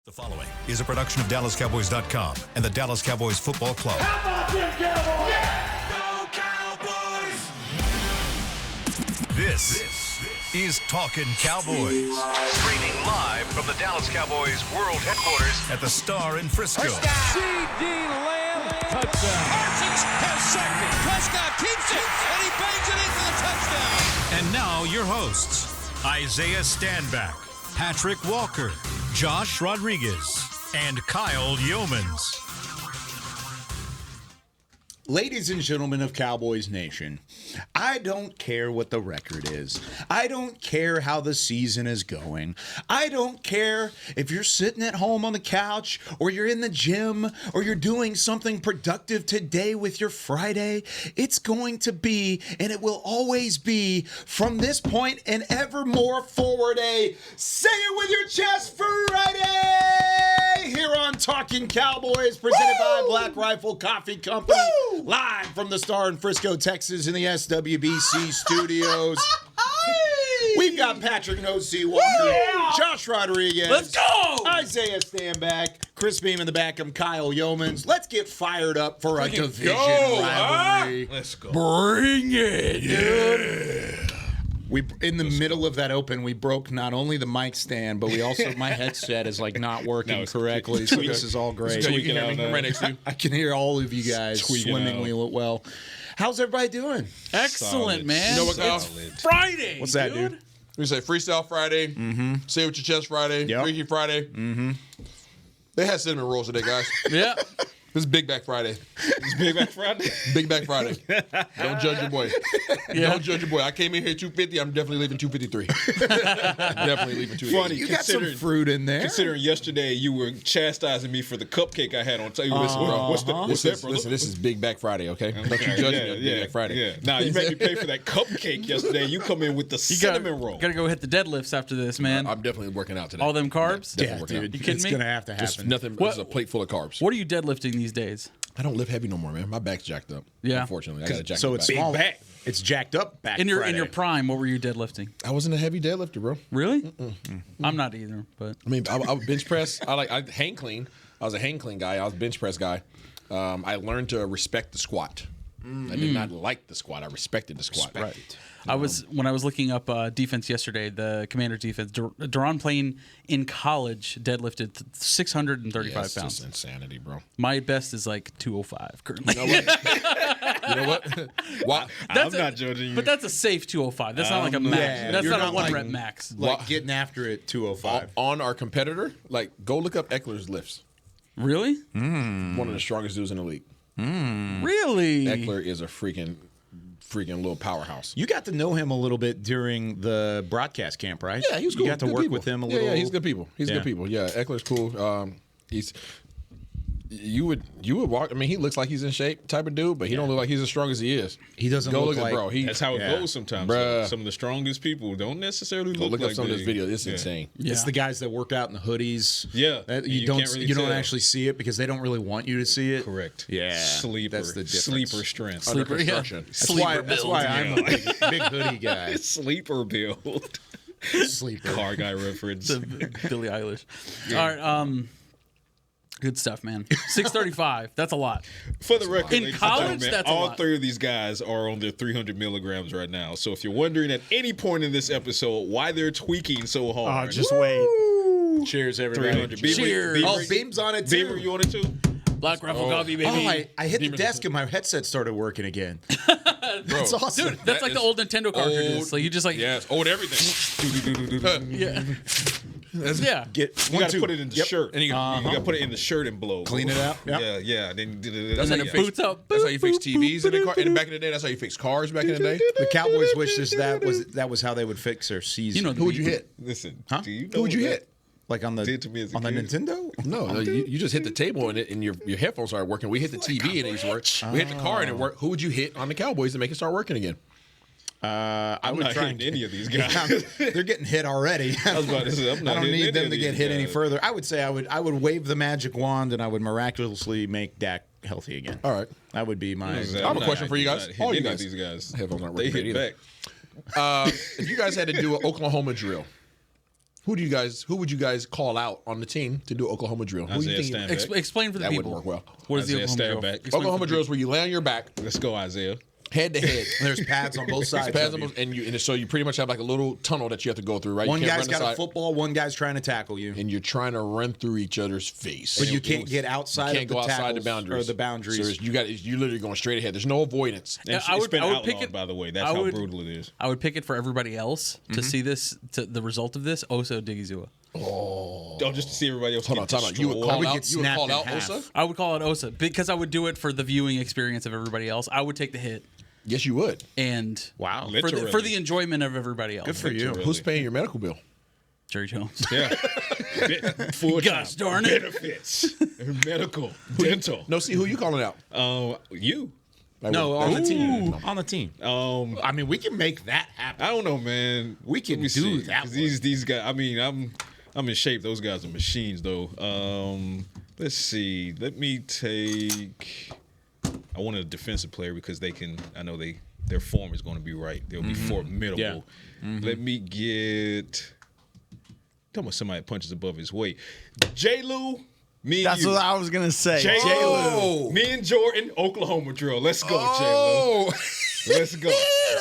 The following is a production of DallasCowboys.com and the Dallas Cowboys Football Club. How about them Cowboys? Yeah! Go Cowboys! This is Talkin Cowboys. Streaming live from the Dallas Cowboys World Headquarters at the Star in Frisco. C.D. Lamb, touchdown. Parsons has sacked it. Prescott keeps it, and he bangs it in for the touchdown. And now your hosts, Isaiah Stanback, Patrik Walker, Josh Rodriguez, and Kyle Youmans. Ladies and gentlemen of Cowboys Nation, I don't care what the record is. I don't care how the season is going. I don't care if you're sitting at home on the couch or you're in the gym or you're doing something productive today with your Friday. It's going to be, and it will always be, from this point and evermore forward, a say it with your chest Friday here on Talkin Cowboys, presented by Black Rifle Coffee Company. Live from the Star in Frisco, Texas, in the SWBC studios. We've got Patrik Walker, Josh Rodriguez, Let's go! Isaiah Stanback, Chris Beam in the back of Kyle Yeomans. Let's get fired up for a division rivalry. Let's go. Bring it, dude. We in the middle of that open, we broke not only the mic stand, but we also my headset is like not working correctly. So this is all great. Right next to you. I can hear all of you guys swimmingly well. How's everybody doing? Excellent, Solid. man. You know what, Kyle? It's Friday. What's that, dude? We say Freestyle Friday, Say it with your chest Friday, Yep. Freaky Friday. They had cinnamon rolls today, guys. Yeah. This is Big Back Friday. It's Big Back Friday. Big Back Friday. Don't judge your boy. Yeah. Don't judge your boy. I came in here 250. I'm definitely leaving 253. Definitely leaving 250. Funny. You got some Considering- fruit in there. Considering yesterday you were chastising me for the cupcake I had on table. Listen, bro. What's that, brother? Listen, this is Big Back Friday, okay? Don't you judge me on Big Back Friday. Yeah. Now you made me pay for that cupcake yesterday. You come in with the cinnamon roll. Gotta go hit the deadlifts after this, man. I'm definitely working out today. All them carbs? Definitely Yeah, working out. dude. You kidding it's me? gonna have to happen. Just nothing. What- This is a plate full of carbs. What are you deadlifting these days? I don't lift heavy no more, man. My back's jacked up. Yeah. Unfortunately, I got a jacked So up it's back. small. back. It's jacked up back. In your Friday. prime, what were you deadlifting? I wasn't a heavy deadlifter, bro. Really? I'm not either, but I mean, I would bench press. I hang clean. I was a hang clean guy. I was a bench press guy. I learned to respect the squat. I did not like the squat. I respected the squat. Right. when I was looking up defense yesterday, the Commander defense, Deron Payne in college deadlifted 635 Yeah, it's pounds. just insanity, bro. My best is like 205 currently. You know what? Why? I'm not judging you. But that's a safe 205. That's not like a max. Yeah, That's you're not a not one like- rep max. Like getting after it 205. On our competitor, like go look up Eckler's lifts. Really? One of the strongest dudes in the league. Really? Eckler is a freaking little powerhouse. You got to know him a little bit during the broadcast camp, right? Yeah, he was cool. You got to Good work people. with him a Yeah, little. Yeah, he's good people. He's Yeah. good people. Yeah, Eckler's cool. He's you would walk. I mean, he looks like he's in shape type of dude, but he don't look like he's as strong as he is. He doesn't go look look like- at bro. That's how it Yeah. goes sometimes. Bruh. Some of the strongest people don't necessarily Go look look up like some of they- this video. It's Yeah. insane. Yeah. It's the guys that work out in the hoodies. Yeah. That You you don't can't really you don't tell. actually see it because they don't really want you to see it. Correct. Yeah. Sleeper. That's the difference. Sleeper strength. Under Sleeper, yeah. construction. That's why I'm a big hoodie guy. Sleeper build. Sleeper. Car guy reference. Billie Eilish. All right. Good stuff, man. 635. That's a lot. For the record, In ladies and college, gentlemen, that's a all lot. three of these guys are on their 300 milligrams right now. So if you're wondering at any point in this episode why they're tweaking so hard, wait. Cheers, everybody. 300. Beamer, Cheers. Beamer, Oh, Beam's on it too. Beamer, you on it too? Black Rifle Coffee, baby. I hit the desk and my headset started working again. That's awesome. Dude, that's like the old Nintendo cartridges. So you just like, Yes, old everything. yeah. Yeah. Get You one, got to two. put it in the Yep. shirt. And you- You got to put it in the shirt and blow. Clean it out. Yep. Yeah. Then, And how then you it fix- boots up. That's how you fix TVs in the car. In back in the day, that's how you fix cars back in the day. The Cowboys wish that was how they would fix their season. You know, Who would you hit? Listen, Huh? do you know Who would you that- hit? like on the Did to me as a on the kid. Nintendo? No, you just hit the table and your headphones started working. We hit the TV and it used to work. We hit the car and it worked. Who would you hit on the Cowboys to make it start working again? I I'm would not try hitting and any of these guys. They're getting hit already. I was about to say, I'm not I don't hitting need any them of to get these hit any guys. further. I would say I would wave the magic wand and I would miraculously make Dak healthy again. All right. That would be my. Exactly. I have a I'm question not- for you I'm guys. not All hitting you any of guys. these guys. Headphones aren't They working hit either. back. If you guys had to do an Oklahoma drill, Who would you guys call out on the team to do Oklahoma drill? Who do you Isaiah think? Stanback. Explain for the That people. wouldn't work well. What is the Isaiah Oklahoma drill? Stanback. Explain Oklahoma for the drill is where you lay on your back, Let's go, Isaiah. head to head. There's pads on both sides. Pads of you. and so you pretty much have like a little tunnel that you have to go through, right? One you can't guy's run the got a side, football, one guy's trying to tackle you. and you're trying to run through each other's face. But you can't get outside You can't of the go outside the tackles boundaries. or the boundaries. So you're literally going straight ahead. There's no avoidance. And I it's would- been I would outlawed, pick it- by the way. That's I how would- brutal it is. I would pick it for everybody else to see this, to the result of this. Oso Digizua. Oh, just to see everybody else Hold get on, time out. You would destroyed. call would out. get You would snapped call in out half. Osa. I would call it Osa because I would do it for the viewing experience of everybody else. I would take the hit Yes, you would. and Wow. for the Literally. enjoyment of everybody else. Good for you. Literally. Who's paying your medical bill? Jerry Jones. Yeah. Full Gosh darn it. benefits, medical, dental. No, see who you calling out? You. Like, No, what- on the team. Ooh. On the team. I I mean, we can make that happen. don't know, man. We can Let me do see. that 'Cause one. These guys. I mean, I'm in shape. Those guys are machines, though. Let's see. Let me take. I want a defensive player because they can. I know their form is going to be right. They'll be formidable. Yeah. Let me get. Talking about somebody that punches above his weight. J. Lou, me and That's you. what I was gonna say. J. Oh. Lou, me and Jordan, Oklahoma drill. Let's go, Oh, J. Lou. Let's go.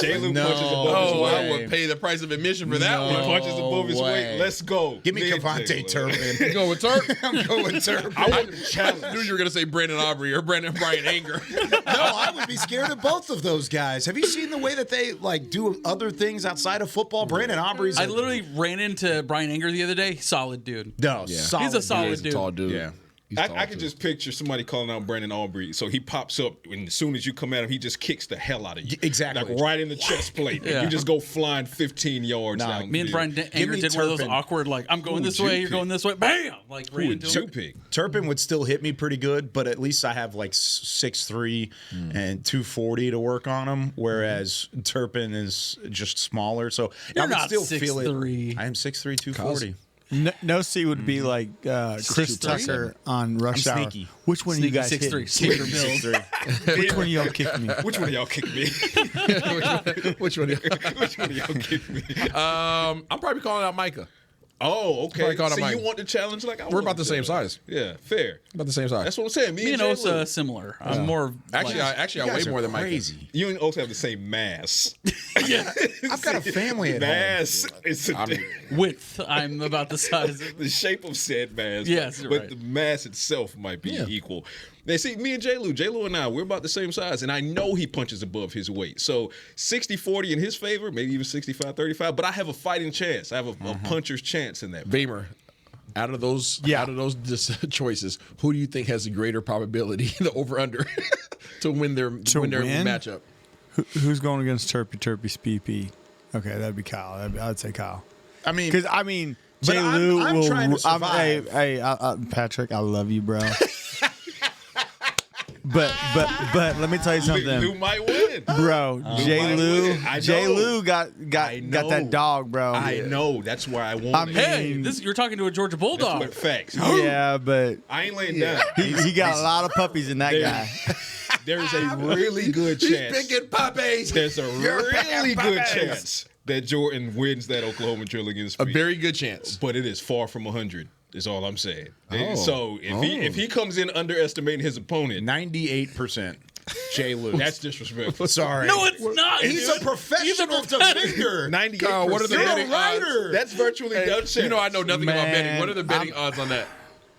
J. Lou punches above his oh, weight. I would pay the price of admission for that He one. punches above his way. weight. Let's go. Give me and J. Cavante Lou. Turpin. You going with Turk? I'm going Turpin. I want to I challenge. knew you were going to say Brandon Aubrey or Brandon Bryant Anger. No, I would be scared of both of those guys. Have you seen the way that they like do other things outside of football? Brandon Aubrey's. I literally ran into Brian Anger the other day. Solid dude. no, solid. He's a solid He's a dude. tall dude. Yeah. He's tall, I can too. just picture somebody calling out Brandon Aubrey. So he pops up, and as soon as you come at him, he just kicks the hell out of you. Exactly. Like right in the chest plate. And Yeah. you just go flying 15 yards Nah, down. Me and Brian Anger me did one of those Turpin. awkward, like, I'm going Who this would way, you you're pick? going this way. Bam! Like, Who right would into you him. pick? Turpin would still hit me pretty good, but at least I have like 6'3" and 240 to work on him, whereas Turpin is just smaller. So You're I would not still feel it. 6'3". I am 6'3", 240. No C would be like Chris 6'3". Tucker on Rush I'm Hour. sneaky. Which one of you guys hit? 6'3", skater build. 6'3". Which one of y'all kicked me? Which one of y'all kicked me? Which one? Which one of y'all kicked me? I'm probably calling out Micah. Oh, okay. Probably called So him you Mike. want the challenge like I We're want about the same challenge. size. Yeah, fair. About the same size. That's what I'm saying. Me Me and J. Osa Lou. similar. I'm more Actually, like, I You weigh guys more are than Micah. crazy. You and Osa have the same mass. I've got a family at home. Mass. It's width. I'm about the size of the shape of said mass. Yes, you're but right. the mass itself might be equal. Now, see, me and J. Lou and I, we're about the same size, and I know he punches above his weight. So 60-40 in his favor, maybe even 65-35, but I have a fighting chance. I have a puncher's chance in that. Beamer. Out of those choices, who do you think has a greater probability, the over under, to win their win? matchup? Who's going against Turpy Speepy? Okay, that'd be Kyle. I'd say Kyle. I mean, Because But J. I'm- Lou I'm will. trying to survive. Hey, Patrick, I love you, bro. but let me tell you Lou something, might win. bro. J. might Louwin. I J. know. Lou got I that know. dog, bro. I know. That's why I want I it. mean- Hey, you're talking to a Georgia Bulldog. But facts. Yeah, but I ain't laying down. he got a lot of puppies in that There- guy. There's a really good chance. He's picking puppies. There's a You're really picking good puppies. chance that Jordan wins that Oklahoma drill against A me. very good chance. But it is far from 100. Is all I'm saying. Oh. So if he comes in underestimating his opponent, 98%. J. Lou. that's disrespectful. Sorry. No, it's not. He's dude. a professional He's a professional. defender. 98%. Kyle, what are the You're a betting writer. odds? That's virtually no chance. You know I know nothing about betting. Man, What are the betting odds on that?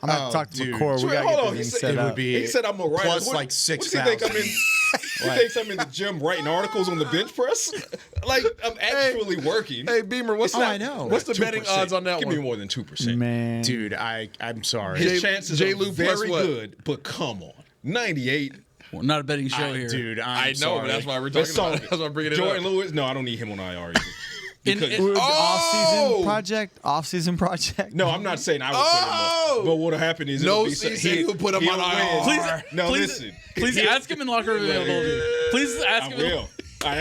I'm gonna talk to dude. McCord. We Wait, gotta hold get on. this He thing said set it would up. be He said I'm a writer. plus What- like What does he 6,000. think I'm in? He thinks I'm in the gym writing articles on the bench press? Like I'm actually working. Hey, Beamer, what's I know. What's the betting 2%. odds on that Give one? me more than 2%. Man, Dude, I'm sorry. His J- chances J. are Lou plus very what? good, but come on, 98. Well, not a betting show here. Dude, I know, sorry. but that's why we're Let's talking about solve it. it. That's why I'm bringing it Jordan up. Lewis. No, I don't need him on IR. Either. Because, off-season project. no, I'm not saying I would put him up. But what'll happen is No it'll be CC who put him on IR. Please, No, please, listen. Please ask him in locker room availability. Please ask I him. will.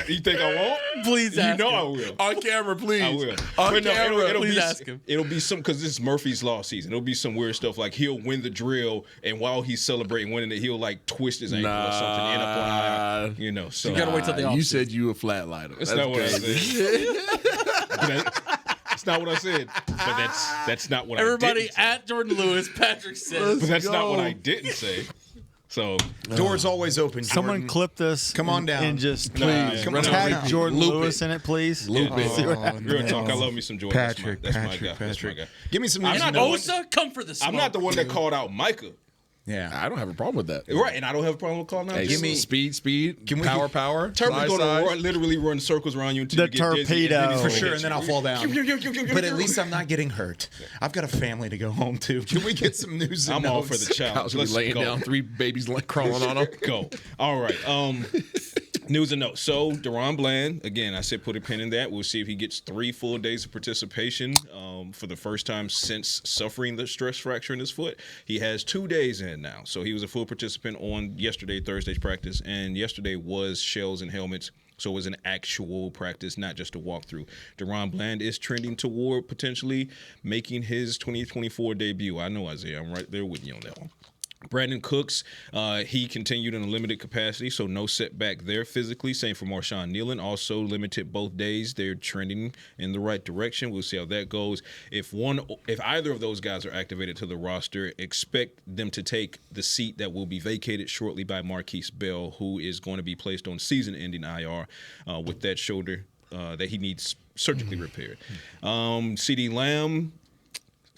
You think I won't? Please You ask know him. I will. On camera, please. I will. On But no, camera. it'll Please be, ask him. It'll be some because this is Murphy's Law season. It'll be some weird stuff like he'll win the drill, and while he's celebrating winning it, he'll like twist his ankle or something, end up on IR. You know, so You gotta wait till the You offseason. said you a flatliner. That's not what I said. That's That's not what I said. But that's not what Everybody I didn't say. at Jordan Lewis, Patrick says. But that's not what I didn't say. So Door's always open. Jordan. Someone clip this. Come on down. And just Nah, please come on tag down. Jordan Loop Lewis it. in it, please. Loop it. See what happens. real talk, I love me some Jordan. Patrick, That's my Patrick, guy. That's my Patrick. guy. Give me some I'm news. not and the notes. Osa, come for the smoke. I'm not the one that called out Micah. Yeah. I don't have a problem with that. Right, and I don't have a problem with calling out. Hey, Jimmy. give me- speed, Can we- power. Turpin's size, going size. to literally run circles around you until The you get dizzy. torpedo. And then he's For gonna sure, hit and then you. I'll fall down. But at least I'm not getting hurt. I've got a family to go home to. Can we get some news and I'm all for notes? the challenge. Kyle's gonna be Let's laying go. down, 3 babies crawling on him. Go. All right. News and notes. So, Deron Bland, again, I said put a pin in that. We'll see if he gets 3 full days of participation for the first time since suffering the stress fracture in his foot. He has 2 days in now. So, he was a full participant on yesterday, Thursday's practice, and yesterday was shells and helmets. So, it was an actual practice, not just a walkthrough. Deron Bland is trending toward potentially making his 2024 debut. I know, Isaiah. I'm right there with you on that one. Brandon Cooks, he continued in a limited capacity, so no setback there physically. Same for Marshawn Nealon, also limited both days. They're trending in the right direction. We'll see how that goes. If either of those guys are activated to the roster, expect them to take the seat that will be vacated shortly by Marquise Bell, who is going to be placed on season-ending IR with that shoulder that he needs surgically repaired. CeeDee Lamb.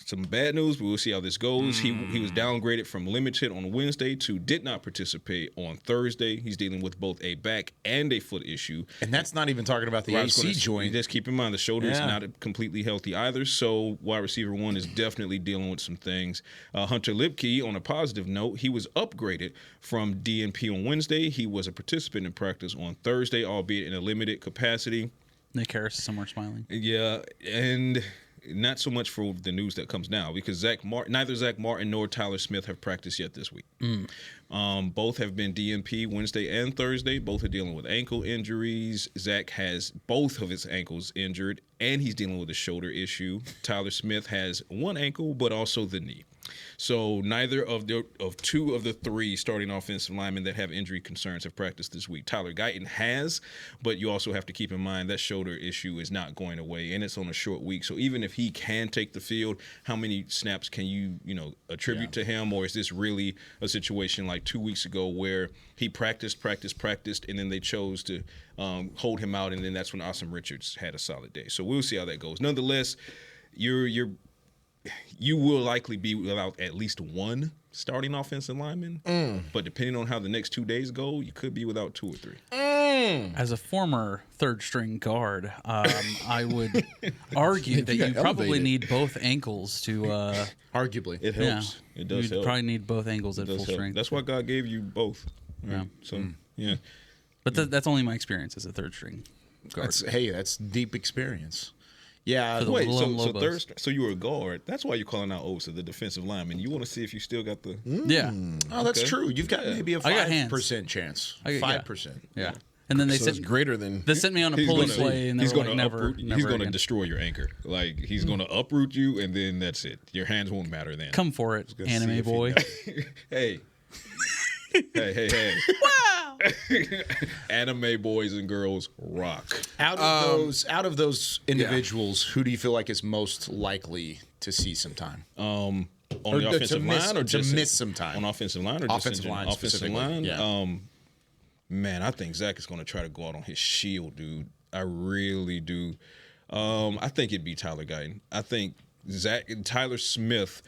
Some bad news, but we'll see how this goes. He was downgraded from limited on Wednesday to did not participate on Thursday. He's dealing with both a back and a foot issue. And that's not even talking about the AC joint. Just keep in mind the shoulder is not completely healthy either. So wide receiver 1 is definitely dealing with some things. Hunter Lipke, on a positive note, he was upgraded from DNP on Wednesday. He was a participant in practice on Thursday, albeit in a limited capacity. Nick Harris is somewhere smiling. Yeah, and not so much for the news that comes now because neither Zach Martin nor Tyler Smith have practiced yet this week. Both have been DNP Wednesday and Thursday. Both are dealing with ankle injuries. Zach has both of his ankles injured, and he's dealing with a shoulder issue. Tyler Smith has one ankle, but also the knee. So neither of 2 of the 3 starting offensive linemen that have injury concerns have practiced this week. Tyler Guyton has, but you also have to keep in mind that shoulder issue is not going away, and it's on a short week. So even if he can take the field, how many snaps can you attribute to him? Or is this really a situation like 2 weeks ago where he practiced, and then they chose to hold him out, and then that's when Awesome Richards had a solid day. So we'll see how that goes. Nonetheless, you will likely be without at least 1 starting offensive lineman, but depending on how the next 2 days go, you could be without 2 or 3. As a former third-string guard, I would argue that you probably elevated. need both ankles to. Arguably. It helps. It does You'd help. probably need both ankles at It does full help. strength. That's why God gave you both. Right? Yeah. So yeah. But that's only my experience as a third-string guard. That's deep experience. Yeah. For the Wait, Willem so Lobos. so you were a guard. That's why you're calling out Osa, the defensive lineman. You want to see if you still got the. Yeah. Oh, that's Okay. true. You've got maybe a I got hands. 5% chance. I got- yeah. 5%. Yeah. And then they So it's sent greater than. they sent me on a He's pulling gonna- play, and they he's were gonna like, never, uproot, never he's going to again. destroy your anchor. Like he's going to uproot you, and then that's it. Your hands won't matter then. Come for it, Gonna see anime if he boy. Hey. hey. Wow. Anime boys and girls rock. Out of those individuals, who do you feel like is most likely to see some time? On Or the to offensive miss- line or to just miss some time? on offensive line or just Offensive in general? line Offensive specifically, line. yeah. Man, I think Zach is going to try to go out on his shield, dude. I really do. I think it'd be Tyler Guyton. I think Tyler Smith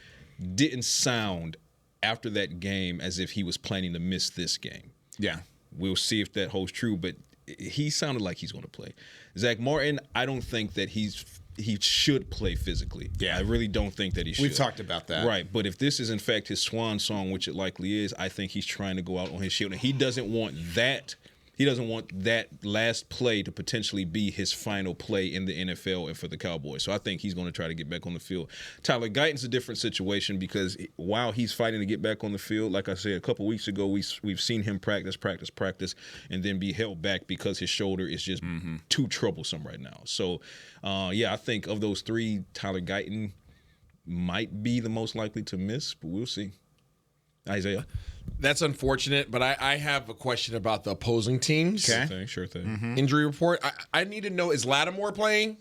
didn't sound after that game as if he was planning to miss this game. Yeah. We'll see if that holds true, but he sounded like he's going to play. Zach Martin, I don't think that he should play physically. Yeah. I really don't think that he should. We've talked about that. Right, but if this is in fact his swan song, which it likely is, I think he's trying to go out on his shield, and he doesn't want that. He doesn't want that last play to potentially be his final play in the NFL and for the Cowboys. So I think he's going to try to get back on the field. Tyler Guyton's a different situation because while he's fighting to get back on the field, like I said a couple weeks ago, we've seen him practice, and then be held back because his shoulder is just too troublesome right now. So, I think of those 3, Tyler Guyton might be the most likely to miss, but we'll see. Isaiah? That's unfortunate, but I have a question about the opposing teams. Okay. Sure thing. Injury report. I need to know, is Lattimore playing?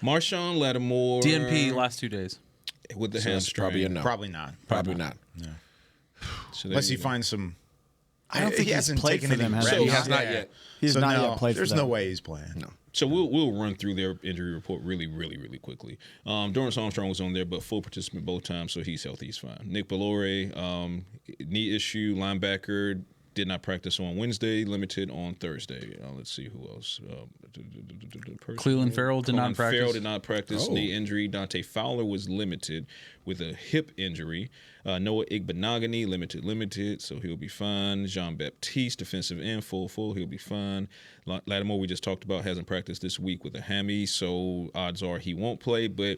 Marshawn Lattimore. DNP last 2 days. With the So it's hamstring. probably a no. Probably not. Probably not. So Unless he finds some. I don't think he he's hasn't played taken for them, any has reps. he? He has not yet. He's So not no, yet played for there's them. no way he's playing. No. So we'll run through their injury report really quickly. Dorrance Armstrong was on there, but full participant both times, so he's healthy, he's fine. Nick Bellore, knee issue, linebacker, did not practice on Wednesday, limited on Thursday. Let's see who else. Cleveland Farrell did not practice. Farrell did not practice. Knee injury. Dante Fowler was limited with a hip injury. Noah Igbenogany, limited, so he'll be fine. Jean-Baptiste, defensive end, full, he'll be fine. Lattimore, we just talked about, hasn't practiced this week with a hammy, so odds are he won't play, but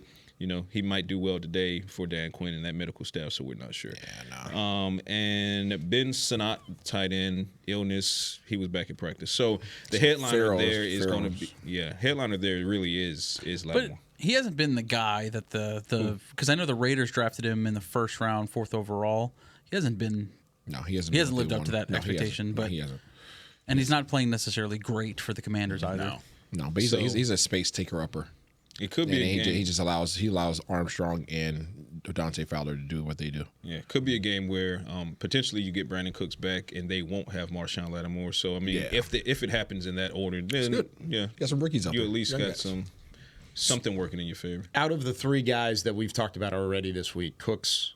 he might do well today for Dan Quinn and that medical staff, so we're not sure. Yeah, no. And Ben Sanat, tight end, illness, he was back in practice. So the headliner there is going to be, headliner there really is Lattimore. But he hasn't been the guy that because I know the Raiders drafted him in the first round, 4th overall. He hasn't been. No, he hasn't. He hasn't lived up to that expectation, but he hasn't. And he's not playing necessarily great for the Commanders either. No, but he's a space taker upper. It could be And a game. he just allows Armstrong and Dante Fowler to do what they do. Yeah, it could be a game where potentially you get Brandon Cooks back and they won't have Marshawn Lattimore. So I mean, if it happens in that order, then good. Got some rookies out you there. at least Young got guys. something working in your favor. Out of the 3 guys that we've talked about already this week, Cooks,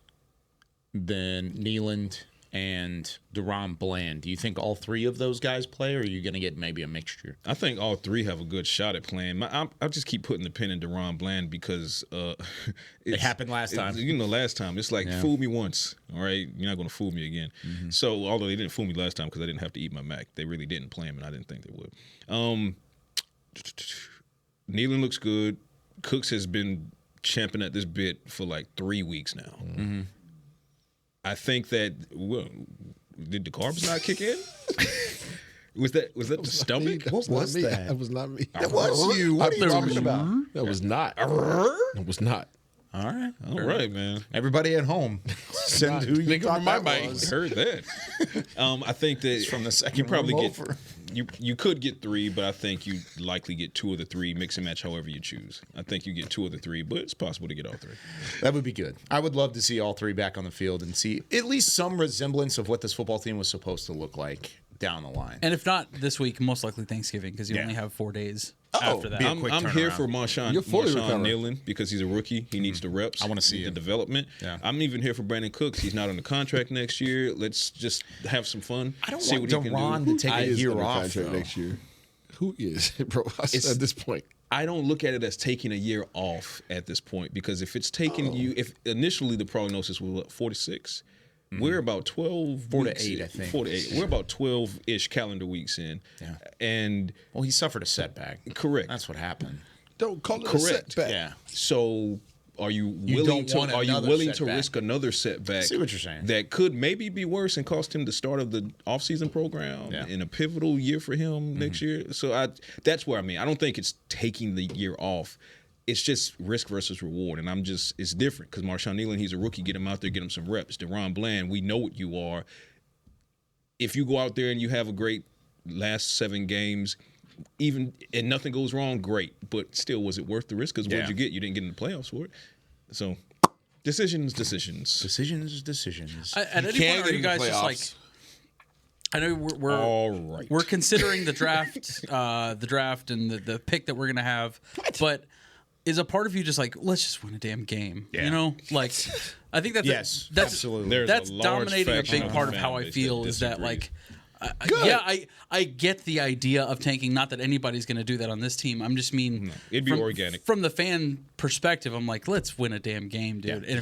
then Nealand, and Deron Bland, do you think all 3 of those guys play, or are you going to get maybe a mixture? I think all 3 have a good shot at playing. I'll just keep putting the pin in Deron Bland because It happened last time. Last time. It's like, fool me once, all right? You're not going to fool me again. So, although they didn't fool me last time because I didn't have to eat my Mac, they really didn't play him, and I didn't think they would. Nealand looks good. Cooks has been champing at this bit for like 3 weeks now. I think that did the carbs not kick in? was that the stomach? What was that? That was not me. That was you. What are you talking about? That was not. It was not. All right. All right, man. Everybody at home, send who you thought that was. Heard that. I think that It's from the second you probably room get over. you could get 3, but I think you likely get 2 of the 3, mix and match however you choose. I think you get 2 of the 3, but it's possible to get all 3. That would be good. I would love to see all 3 back on the field and see at least some resemblance of what this football team was supposed to look like down the line. And if not this week, most likely Thanksgiving because you only have 4 days after that. be a I'm quick here turnaround. for Marshawn You're fully recovered. Nealand because he's a rookie. He needs the reps. I wanna see the it. development. Yeah. I'm even here for Brandon Cooks. He's not on the contract next year. Let's just have some fun. I don't see want what he can Deron do. to take a Is year under off contract though. next year. Who is it, bro? At this point. I don't look at it as taking a year off at this point because if it's taking if initially the prognosis was 4 to 6, we're about 12 4 to weeks 8, in. I think. 4 to 8. We're about 12-ish calendar weeks in. Yeah. And Well, he suffered a setback. correct. That's what happened. Don't call it Correct. a setback. Yeah. So are you You willing don't to want another to setback. risk another setback? I see what you're saying. That could maybe be worse and cost him the start of the offseason program Yeah. in a pivotal year for him next year. So that's where I mean. I don't think it's taking the year off. It's just risk versus reward, and it's different because Marshawn Nealand, he's a rookie. Get him out there, get him some reps. Deron Bland, we know what you are. If you go out there and you have a great last 7 games, even and nothing goes wrong, great. But still, was it worth the risk? Because Yeah. what'd you get? You didn't get in the playoffs for it. So, decisions. Decisions. At any point, are you guys just like? I know we're All right. we're considering the draft and the pick that we're gonna have, but is a part of you just like, let's just win a damn game? Yeah. You know, like I think that's Yes, that's absolutely. There's that's a large dominating a faction big of part the of how fan I base feel that is that disagrees. like. I get the idea of tanking. Not that anybody's going to do that on this team. I'm just mean it'd be organic. from the fan perspective. I'm like, let's win a damn game, dude. And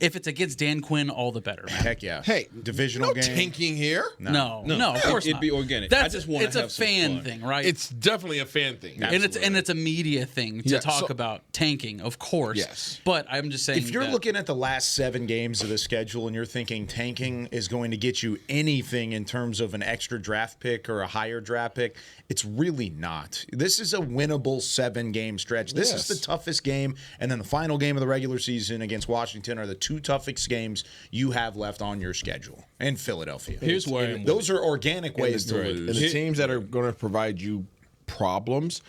if it's against Dan Quinn, all the better, man. Heck yeah. Hey, divisional no game. tanking here. No, of course it'd not. be organic. That's I just wanna it's a have some fan fun. thing, right? It's definitely a fan thing. and it's a media thing to Yeah, talk so- about tanking, of course. Yes. But I'm just saying, If you're that- looking at the last 7 games of the schedule and you're thinking tanking is going to get you anything in terms of an extra draft pick or a higher draft pick, it's really not. This is a winnable 7-game stretch. This is the toughest game, and then the final game of the regular season against Washington are the 2 toughest games you have left on your schedule. And Philadelphia. Here's where I'm those are organic ways to And lose. the teams that are going to provide you problems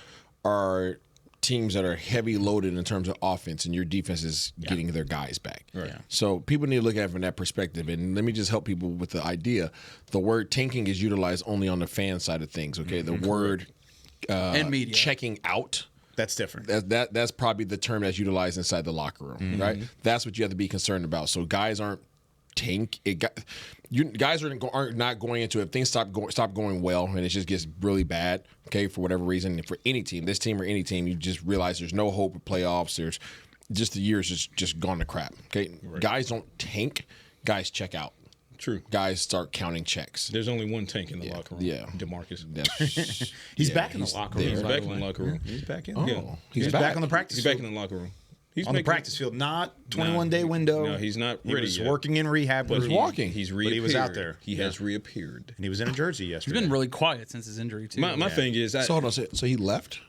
are teams that are heavy loaded in terms of offense, and your defense is getting their guys back. Right. So people need to look at it from that perspective. And let me just help people with the idea. The word tanking is utilized only on the fan side of things. Okay, the word and media. checking out. That's different. That's probably the term that's utilized inside the locker room, right? That's what you have to be concerned about. So guys aren't guys are not going into it. If things stop going well and it just gets really bad, okay, for whatever reason, for any team, this team or any team, you just realize there's no hope of playoffs. There's just the year's just gone to crap. Okay, guys don't tank. Guys check out. True. Guys start counting checks. There's only one tank in the locker room. Yeah. DeMarcus. He's back in the locker room. He's back in the locker room. He's back in. Oh, He's back on the practice He's field. back in the locker room. He's On the practice field, not 21-day window. No, he's not He ready was yet. working in rehab. But he's walking. He's But reappeared. he was out there. He has reappeared. And he was in a jersey yesterday. He's been really quiet since his injury too. My thing is, So hold on. So he left?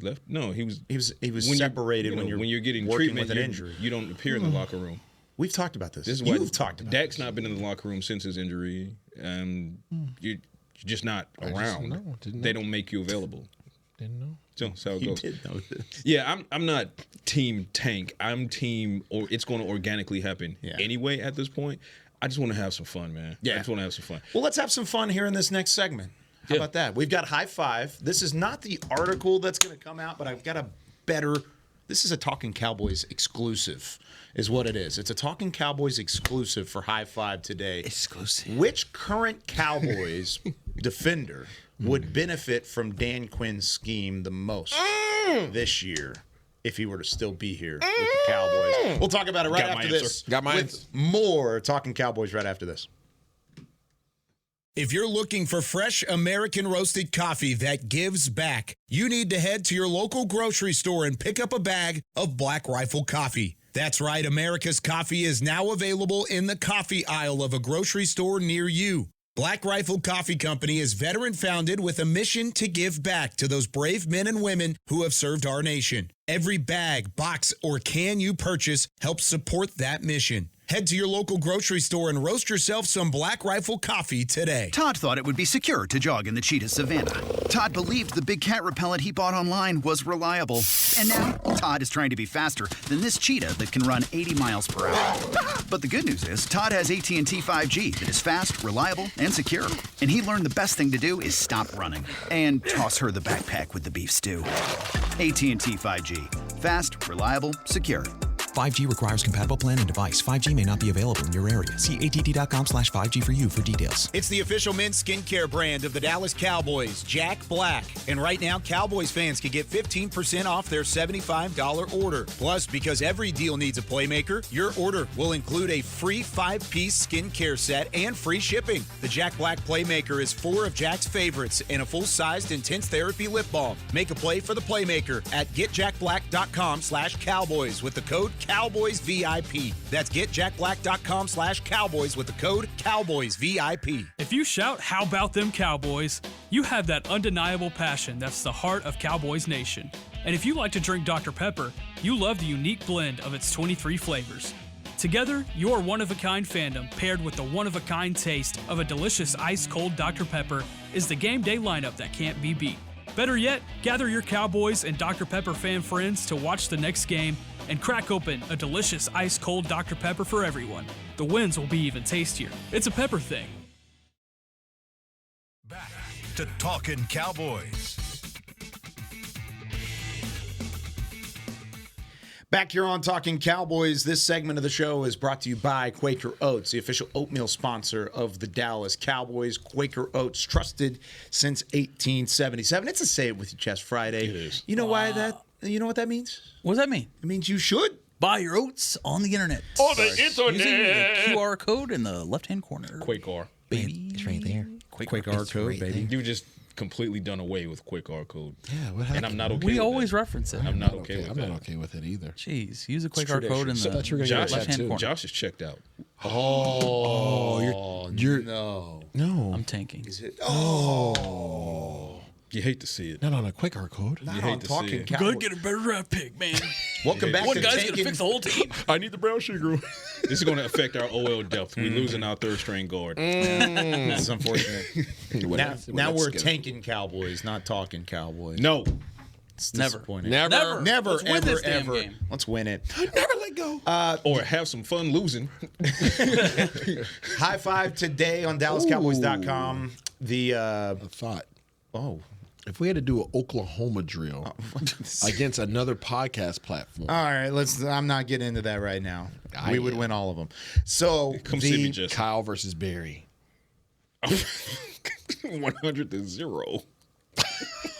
left. No, he was when separated when you're getting working treatment with an injury. You don't appear in the locker room. We've talked about this. This is why You've talked about Dak's this. not been in the locker room since his injury, and you're just not around. They don't make you available. Didn't know. So that's how it You goes. did know this. Yeah, I'm not team tank. I'm team, or it's going to organically happen anyway at this point. I just want to have some fun, man. Yeah. I just want to have some fun. Well, let's have some fun here in this next segment. How about that? We've got High Five. This is not the article that's going to come out, but I've got a better. This is a Talkin Cowboys exclusive, is what it is. It's a Talkin Cowboys exclusive for High Five today. Exclusive. Which current Cowboys defender would benefit from Dan Quinn's scheme the most this year if he were to still be here with the Cowboys? We'll talk about it right Got my after answer. this. Got my with answer. more Talkin Cowboys right after this. If you're looking for fresh American roasted coffee that gives back, you need to head to your local grocery store and pick up a bag of Black Rifle coffee. That's right, America's coffee is now available in the coffee aisle of a grocery store near you. Black Rifle Coffee Company is veteran-founded with a mission to give back to those brave men and women who have served our nation. Every bag, box, or can you purchase helps support that mission. Head to your local grocery store and roast yourself some Black Rifle coffee today. Todd thought it would be secure to jog in the cheetah savanna. Todd believed the big cat repellent he bought online was reliable. And now, Todd is trying to be faster than this cheetah that can run 80 miles per hour. But the good news is, Todd has AT&T 5G that is fast, reliable, and secure. And he learned the best thing to do is stop running and toss her the backpack with the beef stew. AT&T 5G. Fast, reliable, secure. 5G requires compatible plan and device. 5G may not be available in your area. See att.com/5G for you for details. It's the official men's skincare brand of the Dallas Cowboys, Jack Black. And right now, Cowboys fans can get 15% off their $75 order. Plus, because every deal needs a playmaker, your order will include a free 5-piece skincare set and free shipping. The Jack Black Playmaker is 4 of Jack's favorites and a full-sized intense therapy lip balm. Make a play for the Playmaker at getjackblack.com/Cowboys with the code CowboysVIP. That's getjackblack.com/Cowboys with the code CowboysVIP. If you shout, "How about them Cowboys?" you have that undeniable passion that's the heart of Cowboys Nation. And if you like to drink Dr. Pepper, you love the unique blend of its 23 flavors. Together, your one-of-a-kind fandom paired with the one-of-a-kind taste of a delicious ice-cold Dr. Pepper is the game day lineup that can't be beat. Better yet, gather your Cowboys and Dr. Pepper fan friends to watch the next game and crack open a delicious ice-cold Dr. Pepper for everyone. The wins will be even tastier. It's a pepper thing. Back to Talkin Cowboys. Back here on Talking Cowboys, this segment of the show is brought to you by Quaker Oats, the official oatmeal sponsor of the Dallas Cowboys. Quaker Oats, trusted since 1877. It's a Say It With Your Chest Friday. It is. You know why that? You know what that means? What does that mean? It means you should. Buy your oats on the internet. On the internet. Using the QR code in the left-hand corner. Quaker. Baby. It's right there. Quaker code, baby. You've just completely done away with Quick R code. Yeah, what And I'm not okay We with always that. reference it. I'm not okay with I'm that. not okay with it either. Jeez, use a quick QR code in So the that's you're gonna get that left-hand too. corner. Josh is checked out. You're No. no. I'm tanking. You hate to see it. Not on a quick R code. You hate to see Talking it. Cowboys. Gotta get a better draft pick, man. Welcome back One to guy's gonna Taking- fix the whole team. I need the brown sugar. This is going to affect our OL depth. We're losing our third string guard. It's unfortunate. now That's we're good. tanking Cowboys, not talking Cowboys. No. It's Never. disappointing. Never. Never, Let's win ever, this damn ever. game. Let's win it. Never let go. Or have some fun losing. High five today on DallasCowboys.com. I thought, Oh. if we had to do an Oklahoma drill against another podcast platform. All right, I'm not getting into that right now. We would win all of them. So Come see me, Justin. Kyle versus Barry. 100-0.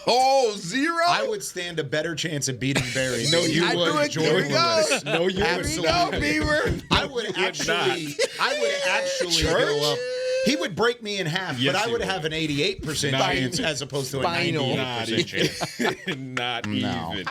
Oh, 0? I would stand a better chance of beating Barry. No, than you would, wouldn't. Jordan No, you Lewis. No, you Absolutely. Beaver. I would actually go up. He would break me in half, Yes, but I he would would. have an 88% chance as opposed to a 98% chance. Not No. even.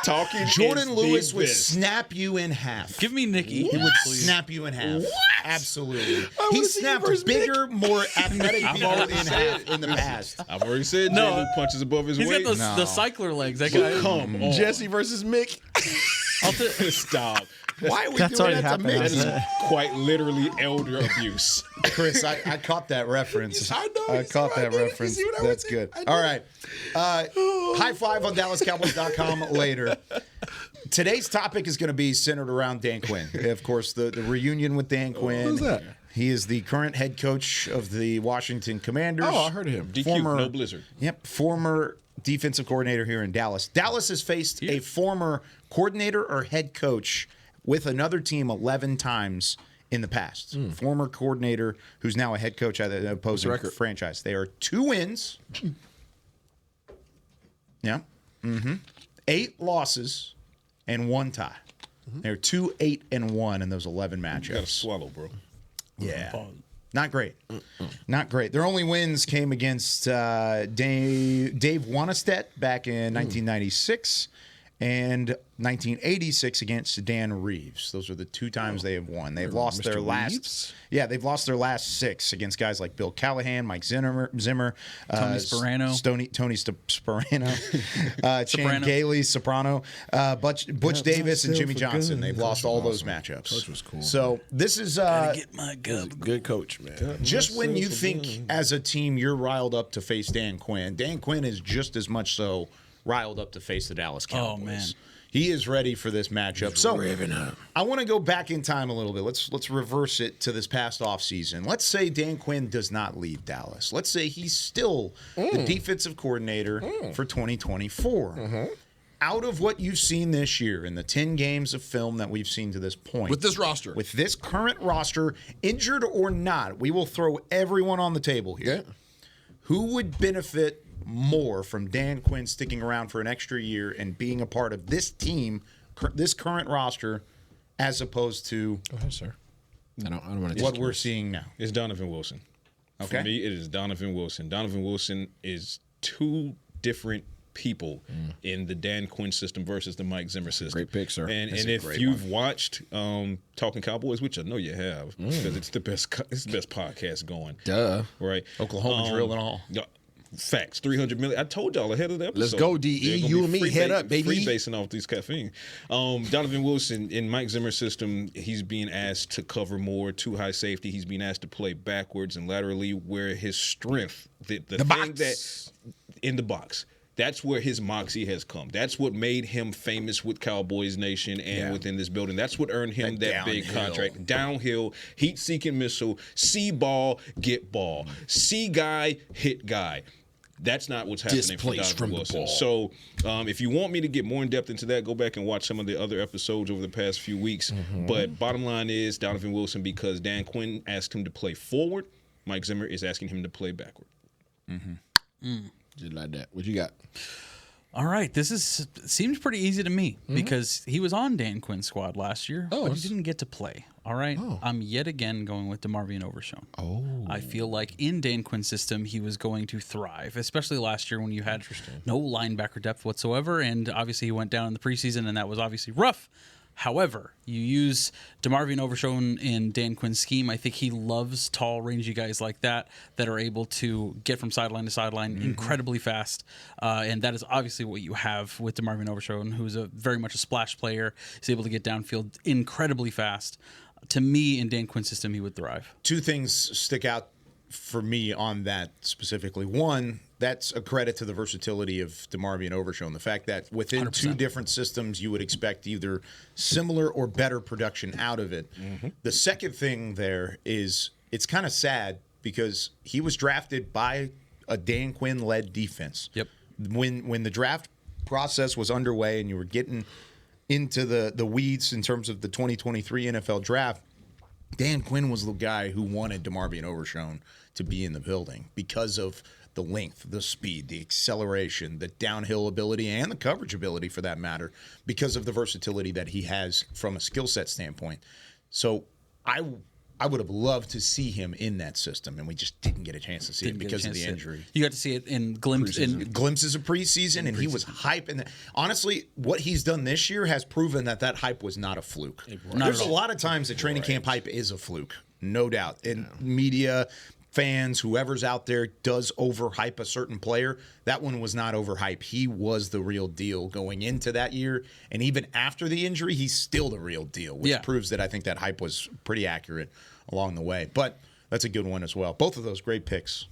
Talking Jordan is Lewis the would best. snap you in half. Give me Nikki. He would snap you in half. What? Absolutely. wanna He see you snapped versus bigger, more athletic people already in half in the past. I've already said No, Jalen punches above his He's weight. got the cycler legs. That guy. Come on. Jesse versus Mick. Stop. Why are we That's doing already that to happened. That Mick? is quite literally elder abuse. Chris, I caught that reference. I know, I you see caught what I that did? You reference. see what I That's did? good. I did. All right. High five on DallasCowboys.com later. Today's topic is going to be centered around Dan Quinn. Of course, the reunion with Dan Quinn. Who's that? He is the current head coach of the Washington Commanders. Oh, I heard of him. DQ, no blizzard. Yep, former defensive coordinator here in Dallas. Dallas has faced a former coordinator or head coach with another team 11 times in the past. Former coordinator who's now a head coach at the opposing franchise. They are 2 wins. Yeah. 8 losses and 1 tie. They're 2-8-1 in those 11 matchups. You gotta swallow, bro. Yeah. Not great. Not great. Their only wins came against Dave Wanestedt back in 1996 and 1986 against Dan Reeves. Those are the 2 times they have won. They've lost their last Reeves? Yeah, they've lost their last 6 against guys like Bill Callahan, Mike Zimmer, Tony Sperano. Tony Sperano, Shane Gailey, Soprano, Butch Davis, and Jimmy Johnson. They've lost all those matchups. Coach was cool. So this is Get my Good coach, man. just when you think as a team you're riled up to face Dan Quinn is just as much so riled up to face the Dallas Cowboys. Oh, man. He is ready for this matchup. So I want to go back in time a little bit. Let's reverse it to this past offseason. Let's say Dan Quinn does not leave Dallas. Let's say he's still the defensive coordinator for 2024. Out of what you've seen this year in the 10 games of film that we've seen to this point. With this roster. With this current roster, injured or not, we will throw everyone on the table here. Yeah. Who would benefit more from Dan Quinn sticking around for an extra year and being a part of this team, this current roster, as opposed to Go ahead, sir. I don't want to what we're seeing now? It's Donovan Wilson. Okay. For me, it is Donovan Wilson. Donovan Wilson is 2 different people in the Dan Quinn system versus the Mike Zimmer system. Great pick, sir. And That's a if great you've watched Talkin Cowboys, which I know you have, because it's the best podcast going. Duh. Right. Oklahoma drill and all. Facts. 300 million. I told y'all ahead of the episode. Let's go, DE. They're gonna You be and me, free head up, baby. Free basing off these caffeine. Donovan Wilson, in Mike Zimmer's system, he's being asked to cover more, too high safety. He's being asked to play backwards and laterally, where his strength, the thing box. that in the box. That's where his moxie has come. That's what made him famous with Cowboys Nation and within this building. That's what earned him that big contract. Downhill, heat-seeking missile, see ball, get ball. See guy, hit guy. That's not what's happening for Displaced Donovan from the Wilson. ball. So if you want me to get more in-depth into that, go back and watch some of the other episodes over the past few weeks. But bottom line is Donovan Wilson, because Dan Quinn asked him to play forward, Mike Zimmer is asking him to play backward. Just like that. What you got? All right, seems pretty easy to me because he was on Dan Quinn's squad last year, but he didn't get to play. All right, I'm yet again going with DeMarvion Overshown. I feel like in Dan Quinn's system, he was going to thrive, especially last year when you had no linebacker depth whatsoever, and obviously he went down in the preseason, and that was obviously rough. However, you use DeMarvion Overshown in Dan Quinn's scheme. I think he loves tall, rangy guys like that are able to get from sideline to sideline incredibly fast. And that is obviously what you have with DeMarvion Overshown, who's very much a splash player. He's able to get downfield incredibly fast. To me, in Dan Quinn's system, he would thrive. 2 things stick out for me on that specifically. One, that's a credit to the versatility of DeMarvion Overshown. The fact that within 100%. 2 different systems, you would expect either similar or better production out of it. Mm-hmm. The second thing there is it's kind of sad because he was drafted by a Dan Quinn-led defense. Yep. When the draft process was underway and you were getting into the weeds in terms of the 2023 NFL draft, Dan Quinn was the guy who wanted DeMarvion Overshown to be in the building because of the length, the speed, the acceleration, the downhill ability, and the coverage ability for that matter, because of the versatility that he has from a skill set standpoint. So I would have loved to see him in that system, and we just didn't get a chance to see it because of the injury. You got to see it in glimpses of preseason, and he was hype. And honestly, what he's done this year has proven that hype was not a fluke. There's a lot of times that training camp hype is a fluke, no doubt. And media, fans, whoever's out there does overhype a certain player. That one was not overhype. He was the real deal going into that year. And even after the injury, he's still the real deal, which proves that I think that hype was pretty accurate along the way. But that's a good one as well. Both of those great picks.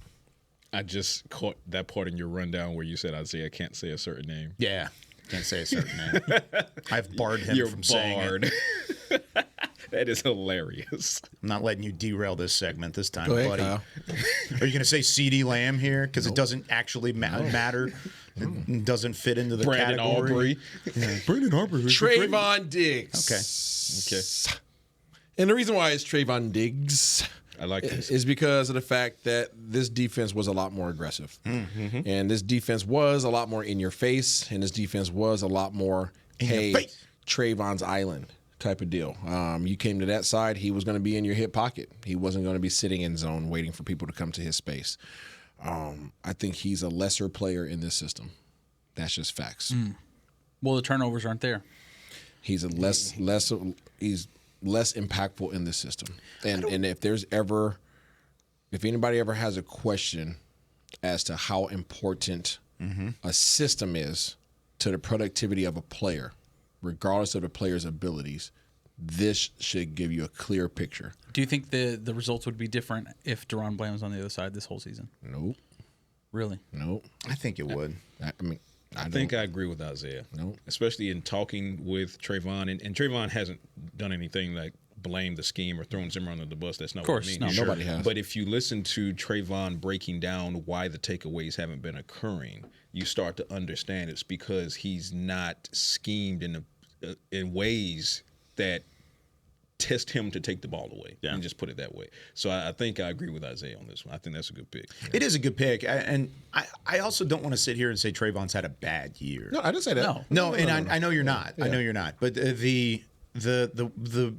I just caught that part in your rundown where you said Isaiah can't say a certain name. Yeah, can't say a certain name. I've barred him from saying it. That is hilarious. I'm not letting you derail this segment this time, ahead, buddy. Kyle. Are you going to say CeeDee Lamb here? Because it doesn't actually matter. It doesn't fit into the Brandon category. Brandon Aubrey. Trayvon Diggs. Okay. And the reason why it's Trayvon Diggs I like this. is because of the fact that this defense was a lot more aggressive. Mm-hmm. And this defense was a lot more in your face. And this defense was a lot more, Trayvon's island type of deal. You came to that side, he was going to be in your hip pocket. He wasn't going to be sitting in zone waiting for people to come to his space. I think he's a lesser player in this system. That's just facts. Well, the turnovers aren't there. He's he's less impactful in this system. And if anybody ever has a question as to how important a system is to the productivity of a player, regardless of the player's abilities, this should give you a clear picture. Do you think the results would be different if Deron Bland was on the other side this whole season? Nope. Really? Nope. I think it would. I think I agree with Isaiah. Nope. Especially in talking with Trayvon. And Trayvon hasn't done anything like blame the scheme or thrown Zimmer under the bus. That's not what I mean. No, nobody has. But if you listen to Trayvon breaking down why the takeaways haven't been occurring, you start to understand it's because he's not schemed in ways that test him to take the ball away. Yeah. And just put it that way. So I think I agree with Isaiah on this one. I think that's a good pick. It is a good pick. And I also don't want to sit here and say Trayvon's had a bad year. No, I didn't say that. No, I know you're not. Yeah. I know you're not. But the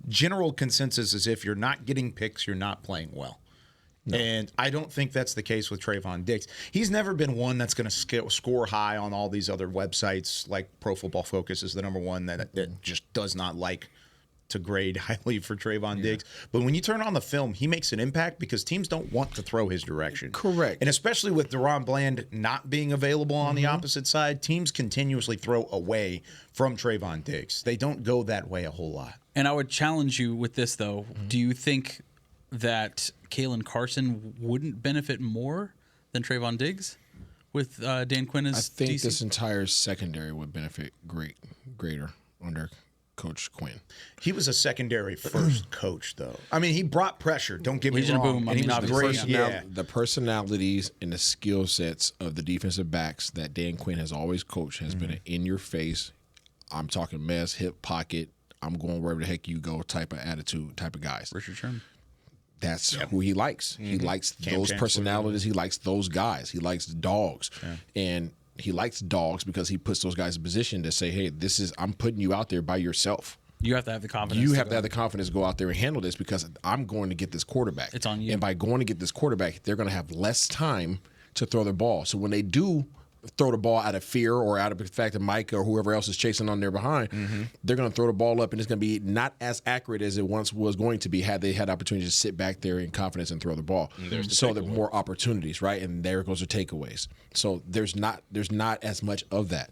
general consensus is if you're not getting picks, you're not playing well. No. And I don't think that's the case with Trayvon Diggs. He's never been one that's going to score high on all these other websites, like Pro Football Focus is the number one that just does not like to grade highly for Trayvon Diggs. But when you turn on the film, he makes an impact because teams don't want to throw his direction. Correct. And especially with Deron Bland not being available on the opposite side, teams continuously throw away from Trayvon Diggs. They don't go that way a whole lot. And I would challenge you with this, though. Do you think that Kalen Carson wouldn't benefit more than Trayvon Diggs with Dan Quinn as I think DC? this entire secondary would benefit greater under Coach Quinn. He was a secondary first coach, though. I mean, he brought pressure. Don't get me wrong. And he was great. The personalities and the skill sets of the defensive backs that Dan Quinn has always coached has been an in-your-face, I'm talking mess, hip pocket, I'm going wherever the heck you go type of attitude, type of guys. Richard Sherman. That's who he likes. He likes those personalities. He likes those guys. He likes dogs. Yeah. And he likes dogs because he puts those guys in position to say, hey, I'm putting you out there by yourself. You have to have the confidence. You have to have the confidence to go out there and handle this because I'm going to get this quarterback. It's on you. And by going to get this quarterback, they're going to have less time to throw their ball. So when they do throw the ball out of fear or out of the fact that Mike or whoever else is chasing on there behind, they're going to throw the ball up and it's going to be not as accurate as it once was going to be had they had opportunity to sit back there in confidence and throw the ball. So there are more opportunities, right? And there goes the takeaways. So there's not as much of that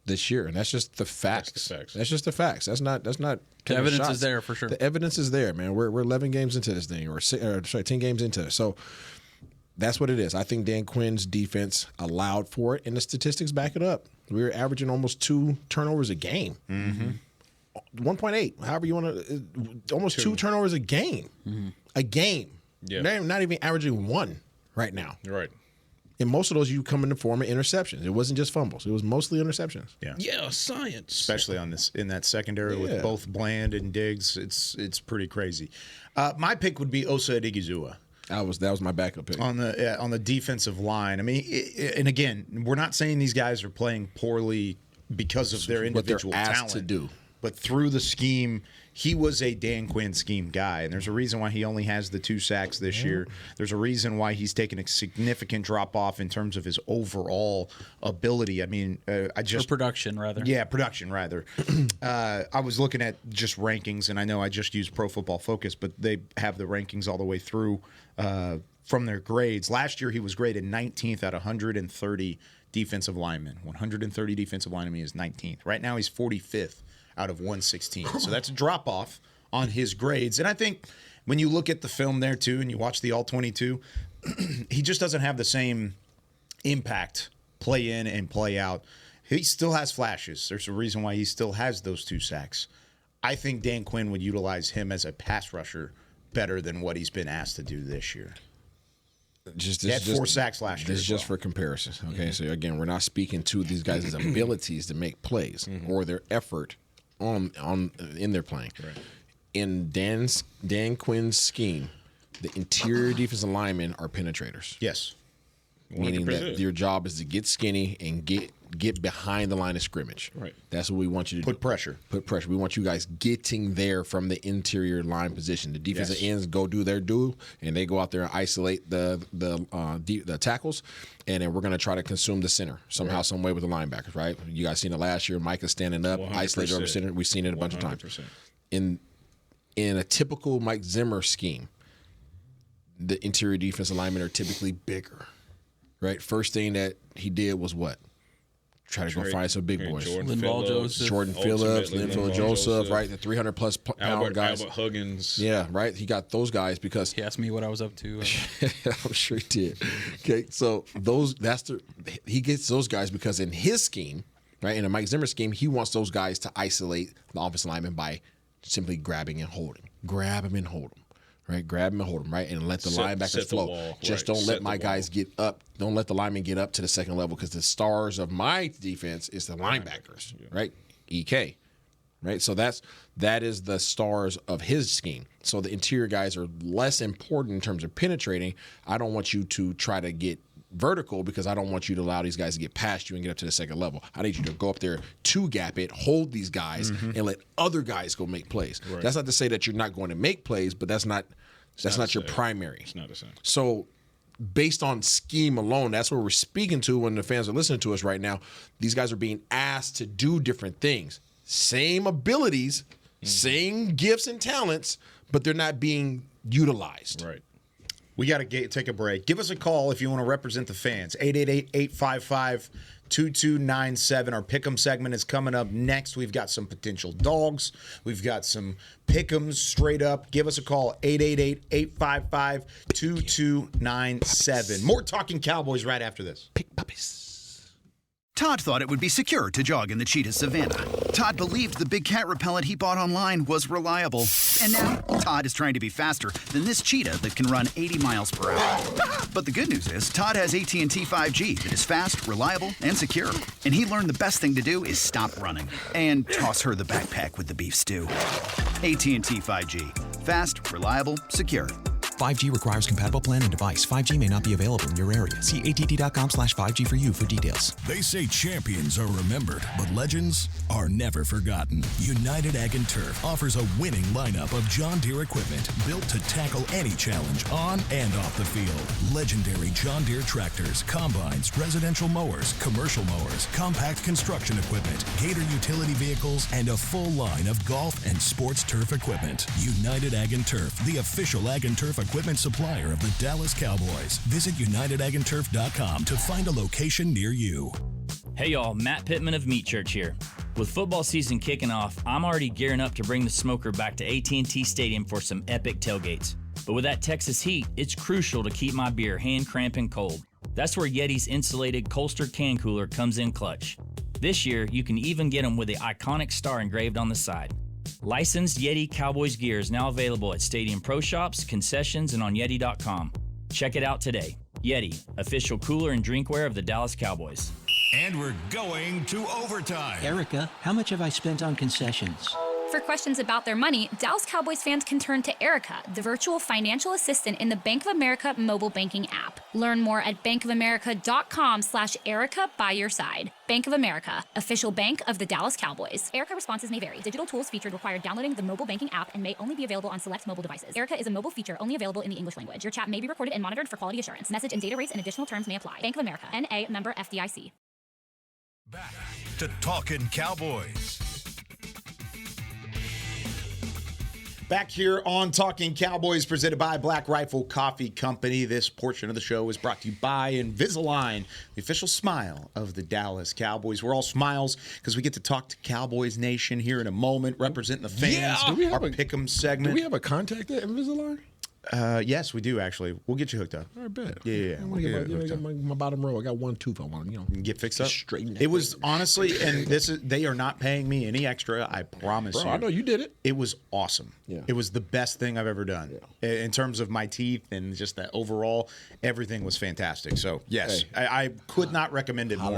this year, and that's just the facts. That's just the facts. That's not. The evidence is there for sure. The evidence is there, man. We're 11 games into this thing, or 10 games into it. So That's what it is. I think Dan Quinn's defense allowed for it, and the statistics back it up. We were averaging almost 2 turnovers a game. 1.8, however you want to, almost 2 turnovers a game. A game. Yeah. Not even averaging 1 right now. Right. And most of those you come in the form of interceptions. It wasn't just fumbles. It was mostly interceptions. Yeah, science. Especially in that secondary with both Bland and Diggs. It's pretty crazy. My pick would be Osa Odigizua. That was my backup pick. On the defensive line. I mean, and again, we're not saying these guys are playing poorly because of their individual what they're asked talent to do. But through the scheme, he was a Dan Quinn scheme guy, and there's a reason why he only has the 2 sacks this year. There's a reason why he's taken a significant drop off in terms of his overall ability. I mean, production rather. Yeah, production rather. I was looking at just rankings, and I know I just used Pro Football Focus, but they have the rankings all the way through from their grades. Last year, he was graded 19th out of 130 defensive linemen. 130 defensive linemen is 19th. Right now, he's 45th. Out of 116. So that's a drop-off on his grades. And I think when you look at the film there, too, and you watch the All-22, he just doesn't have the same impact play in and play out. He still has flashes. There's a reason why he still has those 2 sacks. I think Dan Quinn would utilize him as a pass rusher better than what he's been asked to do this year. He had 4 sacks last year. This is just for comparison. Okay, so again, we're not speaking to these guys' abilities to make plays or their effort in their playing. Right. In Dan Quinn's scheme, the interior defensive linemen are penetrators. Yes. 100%. Meaning that your job is to get skinny and get behind the line of scrimmage. Right. That's what we want you to do. Put pressure. We want you guys getting there from the interior line position. The defensive ends go do their due, and they go out there and isolate the tackles, and then we're going to try to consume the center somehow, some way with the linebackers, right? You guys seen it last year. Micah standing up, 100%. isolated over center. We've seen it a bunch of times. 100%. In a typical Mike Zimmer scheme, the interior defensive linemen are typically bigger, right? First thing that he did was what? Try to go find some big boys. Jordan Phillips, Linval Joseph, right? The 300-plus pound guys. Albert Huggins. Yeah, right? He got those guys because... He asked me what I was up to. I'm sure he did. Okay, so he gets those guys because in his scheme, right, in a Mike Zimmer scheme, he wants those guys to isolate the offensive lineman by simply grabbing and holding. Grab him and hold him. Right, grab him and hold him, right, and let the linebackers flow. Just don't let my guys get up. Don't let the linemen get up to the second level because the stars of my defense is the linebackers, right? EK, right? So that is the stars of his scheme. So the interior guys are less important in terms of penetrating. I don't want you to try to get vertical because I don't want you to allow these guys to get past you and get up to the second level. I need you to go up there to gap it, hold these guys, and let other guys go make plays. Right. That's not to say that you're not going to make plays, but that's not your primary. It's not the same. So based on scheme alone, that's what we're speaking to when the fans are listening to us right now. These guys are being asked to do different things. Same abilities, same gifts and talents, but they're not being utilized. Right. We got to take a break. Give us a call if you want to represent the fans. 888-855-2297. Our Pick'em segment is coming up next. We've got some potential dogs. We've got some Pick'ems straight up. Give us a call. 888-855-2297. More Talking Cowboys right after this. Pick puppies. Todd thought it would be secure to jog in the cheetah savanna. Todd believed the big cat repellent he bought online was reliable. And now, Todd is trying to be faster than this cheetah that can run 80 miles per hour. But the good news is, Todd has AT&T 5G that is fast, reliable, and secure. And he learned the best thing to do is stop running and toss her the backpack with the beef stew. AT&T 5G. Fast, reliable, secure. 5G requires compatible plan and device. 5G may not be available in your area. See att.com/5G for you for details. They say champions are remembered, but legends are never forgotten. United Ag and Turf offers a winning lineup of John Deere equipment built to tackle any challenge on and off the field. Legendary John Deere tractors, combines, residential mowers, commercial mowers, compact construction equipment, Gator utility vehicles, and a full line of golf and sports turf equipment. United Ag and Turf, the official Ag and Turf equipment supplier of the Dallas Cowboys. Visit UnitedAgAndTurf.com to find a location near you. Hey y'all, Matt Pittman of Meat Church here. With football season kicking off, I'm already gearing up to bring the smoker back to AT&T Stadium for some epic tailgates. But with that Texas heat, it's crucial to keep my beer hand cramping cold. That's where Yeti's insulated Colster can cooler comes in clutch. This year, you can even get them with the iconic star engraved on the side. Licensed Yeti Cowboys gear is now available at Stadium Pro Shops, concessions, and on Yeti.com. Check it out today. Yeti, official cooler and drinkware of the Dallas Cowboys. And we're going to overtime. Erica, how much have I spent on concessions? For questions about their money, Dallas Cowboys fans can turn to Erica, the virtual financial assistant in the Bank of America mobile banking app. Learn more at bankofamerica.com/Erica by your side. Bank of America, official bank of the Dallas Cowboys. Erica responses may vary. Digital tools featured require downloading the mobile banking app and may only be available on select mobile devices. Erica is a mobile feature only available in the English language. Your chat may be recorded and monitored for quality assurance. Message and data rates and additional terms may apply. Bank of America, N.A., member FDIC. Back to Talkin' Cowboys. Back here on Talking Cowboys, presented by Black Rifle Coffee Company. This portion of the show is brought to you by Invisalign, the official smile of the Dallas Cowboys. We're all smiles because we get to talk to Cowboys Nation here in a moment, representing the fans. Yeah. Do we have our Pick'em segment. Do we have a contact at Invisalign? Yes, we do actually. We'll get you hooked up. I bet. Yeah. I want to get my bottom row. I got one tooth. I want to, get fixed up. Straighten. It was honestly, and they are not paying me any extra. I promise you. I know you did it. It was awesome. Yeah. It was the best thing I've ever done in terms of my teeth and just that overall. Everything was fantastic. So yes, Hey. I could not recommend it more.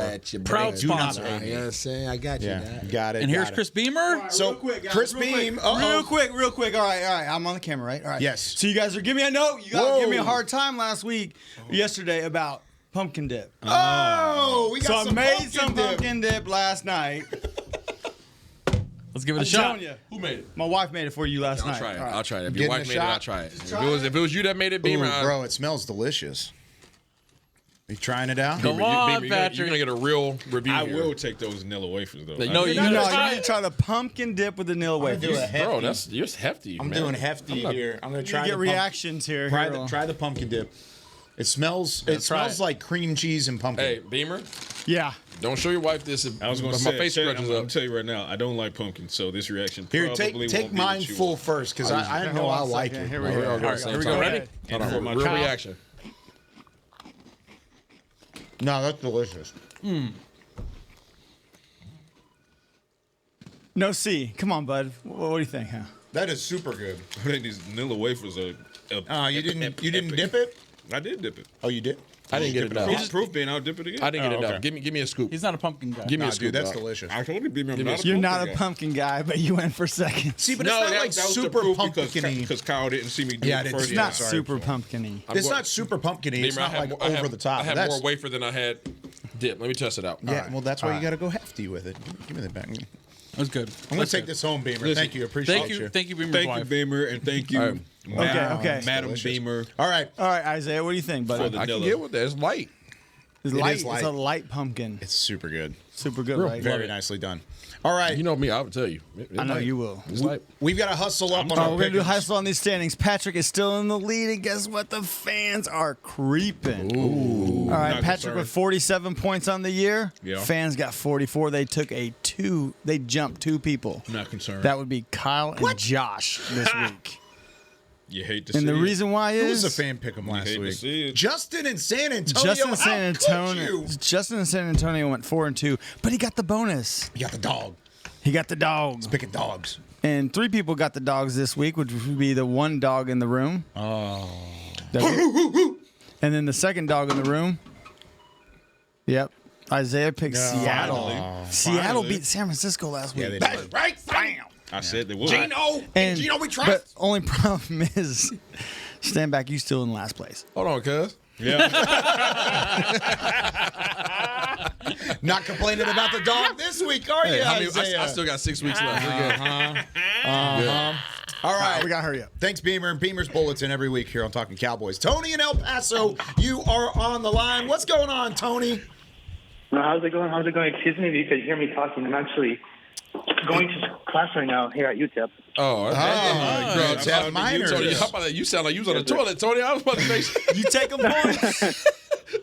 Proud Do not sponsor. pay me. You know what I'm saying? I got you. Yeah, got it. And here's got it. Chris Beamer. Right, So real quick, guys, Chris real Beam, quick. Real quick. All right. I'm on the camera, right? All right. Yes. So you guys are giving me a note. You guys gave me a hard time yesterday about pumpkin dip. Oh, we got so some I made pumpkin some dip. pumpkin dip last night. Let's give it a I'm shot. telling you. Who made it? My wife made it for you last I'll night. try it. All right. I'll try it. If Getting your wife a made it, shot? I'll try it. If it was you that made it, Beamer, Ooh, bro, it smells delicious. You trying it out? Go on, You're Patrick. gonna get a real review. I here. will take those vanilla wafers though. No, you No, you gotta need to try the pumpkin dip with the vanilla wafers. Bro, that's you're hefty. I'm man. doing hefty here. I'm gonna You try get the reactions here. Try the pumpkin dip. It smells. Yeah, It try smells it. like cream cheese and pumpkin. Hey, Beamer, Yeah. don't show your wife this. I was going to my say, face scratches I'm going up. to tell you right now, I don't like pumpkin, so this reaction Here, probably take won't be mine what you full want. first because I know I like it. Here we Here we go. go. All right, here we go. Ready? And Hold for on, my real child- reaction. No, that's delicious. No C. Come on, bud. What do you think? Huh? That is super good. I think these vanilla wafers are. You didn't dip it? I did dip it. Oh, you did? I didn't get it done. Proof being, I'll dip it again. I didn't get it okay. done. Give me a scoop. He's not a pumpkin guy. Give me Nah, a scoop. dude, that's dog. delicious. I told you, Beamer, I'm not a You're pumpkin not a guy. pumpkin guy, but you went for second. See, but No, it's not that like was the super proof pumpkin-y. because Kyle didn't see me do Yeah, it it's first. It's not sorry. super pumpkin-y. It's not super pumpkin-y. It's Beamer, not like over the top. I had That's- more wafer than I had dip. Let me test it out. Yeah, well, that's why you got to go hefty with it. Give me that back. That was good. I'm going to take this home, Beamer. Listen, Thank you. Appreciate Thank you, Thank Beamer's you, wife. Beamer, and thank you, Okay. Madam Delicious. Beamer. All right. All right, Isaiah, what do you think, buddy? For the I can vanilla. get with that. It's light. It's It light. is light. It's a light pumpkin. It's super good. Super good, right? Very nicely done. All right. You know me. I would tell you. It's I know light. you will. It's light. We've got to hustle up on our We're going to do pick'ems. hustle on these standings. Patrick is still in the lead, and guess what? The fans are creeping. All right, Not Patrick concerned. with 47 points on the year. Yeah. Fans got 44. They took they jumped two people. Not concerned. That would be Kyle and Josh this week. You hate to see And the it. reason why Who is was a fan pick 'em last hate to week? see it. Justin in San Antonio. Justin in San How could you? Antonio. Justin in San Antonio went 4-2, but he got the bonus. You got the dog. He got the dog. Picking dogs. And 3 people got the dogs this week, which would be the one dog in the room. Oh. And then the second dog in the room. Yep. Isaiah picked Seattle. Seattle Finally. beat San Francisco last week. Yeah, they That's did. right. Bam. I said they would. Gino. And, Gino, we but trust. only problem is, Stanback, you still in last place. Hold on, cuz. Yeah. Not complaining about the dog this week, are you, I Isaiah? still got 6 weeks left. We're good. All right. We got to hurry up. Thanks, Beamer and Beamer's Bulletin every week here on Talking Cowboys. Tony in El Paso, you are on the line. What's going on, Tony? How's it going? Excuse me if you could hear me talking. I'm actually going to class right now here at UTEP. Oh, Bro, Jeff Minor. Tony, how about that? You sound like you was on the toilet, Tony. I was about to make You take them points.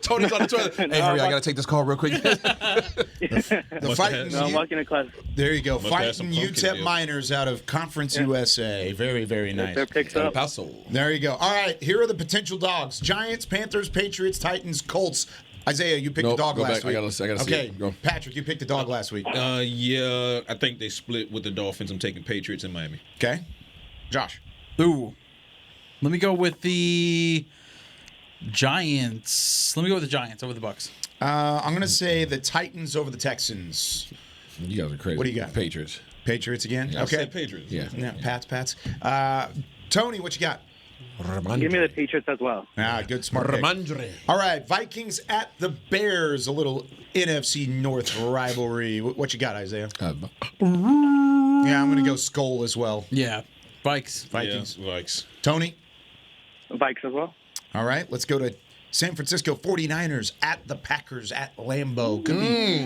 Tony's on the toilet. Hey, hurry! I gotta take this call real quick. The fighting. No, I'm walking to class. There you go. Must have some Fighting pumpkin UTEP dip. Miners out of Conference USA. Very, very nice. They're picked up. There you go. All right, here are the potential dogs: Giants, Panthers, Patriots, Titans, Colts. Isaiah, you picked a dog go last back. week. I gotta see okay, it. Go. Patrick, you picked a dog last week. Yeah, I think they split with the Dolphins. I'm taking Patriots in Miami. Okay, Josh. Ooh. Let me go with the Giants. Let me go with the Giants over the Bucks. I'm going to say the Titans over the Texans. You guys are crazy. What do you got? Patriots. Patriots again? Yeah, I okay. said Patriots. Yeah. Pats. Tony, what you got? Give me the Patriots as well. Good, smart pick. All right, Vikings at the Bears, a little NFC North rivalry. What you got, Isaiah? Yeah, I'm going to go Skull as well. Yeah. Vikings. Vikings. Yeah, Vikes. Tony? Vikes as well. All right, let's go to San Francisco 49ers at the Packers at Lambeau.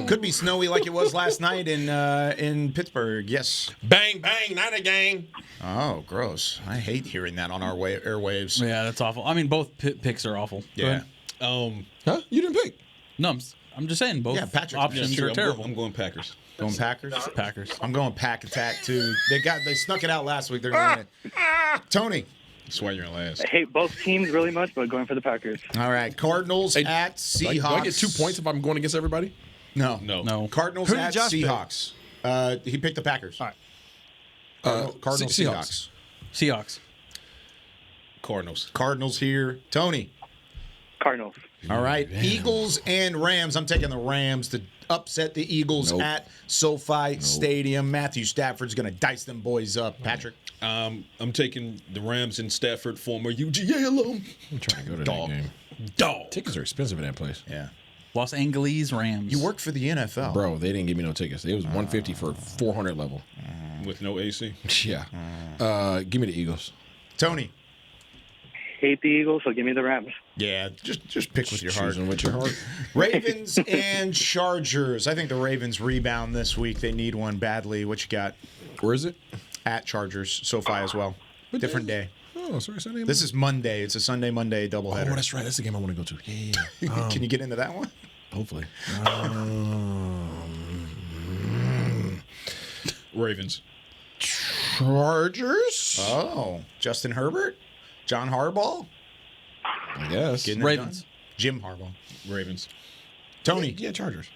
Could be snowy like it was last night in Pittsburgh. Yes. Bang, bang, not a gang. Oh, gross. I hate hearing that on our airwaves. Yeah, that's awful. I mean, both picks are awful. Yeah. Huh? You didn't pick? No, I'm just saying both Patrick's options are terrible. I'm going Packers. Going Packers? Packers. I'm going Pack Attack, too. They snuck it out last week. They're going to win it. Tony. That's why you're in last. I hate both teams really much, but going for the Packers. All right. Cardinals at Seahawks. Do I get 2 points if I'm going against everybody? No. Cardinals at Seahawks. He picked the Packers. All right. Cardinals, Seahawks. Seahawks. Cardinals here. Tony. Cardinals. All right. Eagles and Rams. I'm taking the Rams to upset the Eagles at SoFi Stadium. Matthew Stafford's going to dice them boys up. Patrick? I'm taking the Rams in Stafford, former UGA alum. I'm trying to go to that game. Dog. Tickets are expensive in that place. Yeah. Los Angeles Rams. You worked for the NFL. Bro, they didn't give me no tickets. It was $150 for 400 level. With no AC? Yeah. Give me the Eagles. Tony? Hate the Eagles, so give me the Rams. Yeah, just pick with your heart. Choosing with your heart. Ravens and Chargers. I think the Ravens rebound this week. They need one badly. What you got? Where is it? At Chargers. SoFi as well. Different day. Oh, sorry, Sunday. This is Monday. It's a Sunday-Monday doubleheader. Oh, that's right. That's the game I want to go to. Yeah. Can you get into that one? Hopefully. Ravens. Chargers? Oh, Justin Herbert? John Harbaugh? I guess. Getting it Ravens. done? Jim Harbaugh. Ravens. Tony? Yeah, Chargers.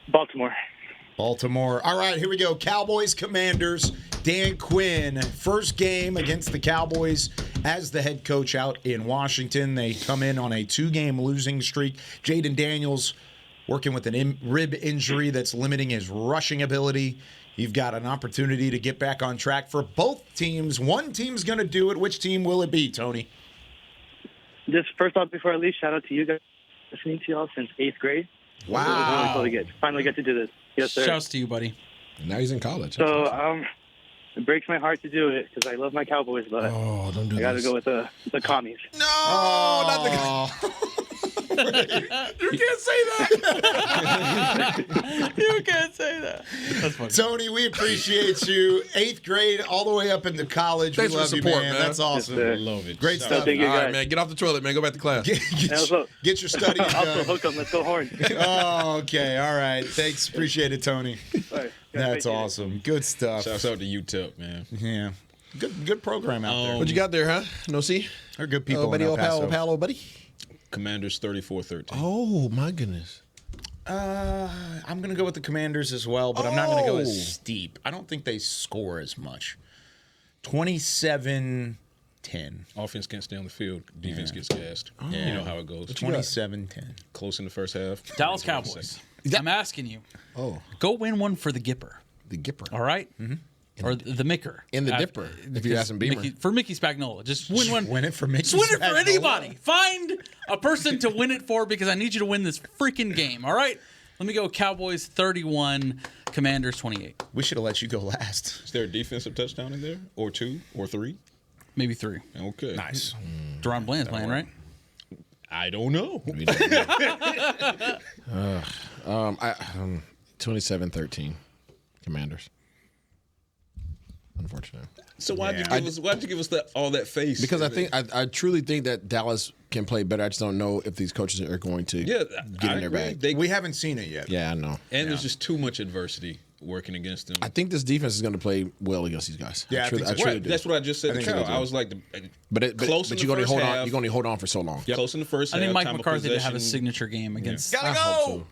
Baltimore. All right, here we go. Cowboys, Commanders. Dan Quinn, first game against the Cowboys as the head coach out in Washington. They come in on a 2-game losing streak. Jaden Daniels working with an rib injury that's limiting his rushing ability. You've got an opportunity to get back on track for both teams. One team's going to do it. Which team will it be, Tony? Just first off, before I leave, shout out to you guys. Listening to y'all since 8th grade. Wow. It was really cool to finally get to do this. Yes, sir. Shouts to you, buddy. Now he's in college. So, it breaks my heart to do it because I love my Cowboys, but don't do I got to go with the commies. No, not the You can't say that. You can't say that. That's funny. Tony, we appreciate you. 8th grade all the way up into college. Thanks we for love the you, support, man. man. That's awesome. Yes, Love it. Great stuff. Thank you, All right, guys. man. Get off the toilet, man. Go back to class. Get your studies Also, done. hook 'em. Let's go horn. Oh, okay. All right. Thanks. Appreciate it, Tony. All right. That's awesome. Good stuff. Shouts out to UTEP, man. Yeah. Good program out there. What you got there, huh? No see? They're good people. Buddy, in El Paso. pal, buddy. Commanders 34-13. Oh, my goodness. I'm going to go with the Commanders as well, but I'm not going to go as steep. I don't think they score as much. 27-10. Offense can't stay on the field. Defense gets gassed. Yeah. You know how it goes. 27-10. Close in the first half. Dallas Cowboys. I'm asking you. Oh. Go win one for the Gipper. The Gipper. All right? Mm-hmm. Or the Micker. In the Dipper, if you ask him Beamer. For Mickey Spagnola. Just win one. Win it for Mickey Just win it for Spagnola. anybody. Find a person to win it for because I need you to win this freaking game. All right? Let me go Cowboys 31, Commanders 28. We should have let you go last. Is there a defensive touchdown in there? Or 2? Or 3? Maybe 3. Okay. Nice. Deron Bland's playing, right? I don't know. 27-13. Commanders. unfortunately. So why'd you give us all that face? Because I truly think that Dallas can play better. I just don't know if these coaches are going to get in their bag. We haven't seen it yet. Yeah, I know. And there's just too much adversity working against them. I think this defense is going to play well against these guys. Yeah, I truly do. That's what I just said to Cal. I was like, but you're going to hold on. You're going to hold on for so long. Close in the first half. I think Mike McCarthy to have a signature game against. Gotta go. So.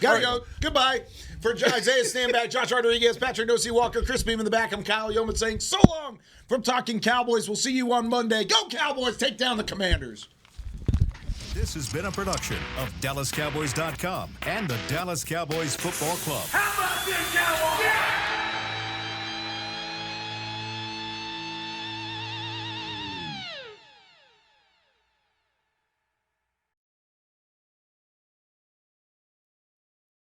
Gotta go. Goodbye. For Isaiah Stanback, Josh Rodriguez, Patrik Walker, Chris Beam in the back, I'm Kyle Youmans saying so long from Talkin Cowboys. We'll see you on Monday. Go Cowboys! Take down the Commanders. This has been a production of DallasCowboys.com and the Dallas Cowboys Football Club. How about this, Cowboys? Yeah!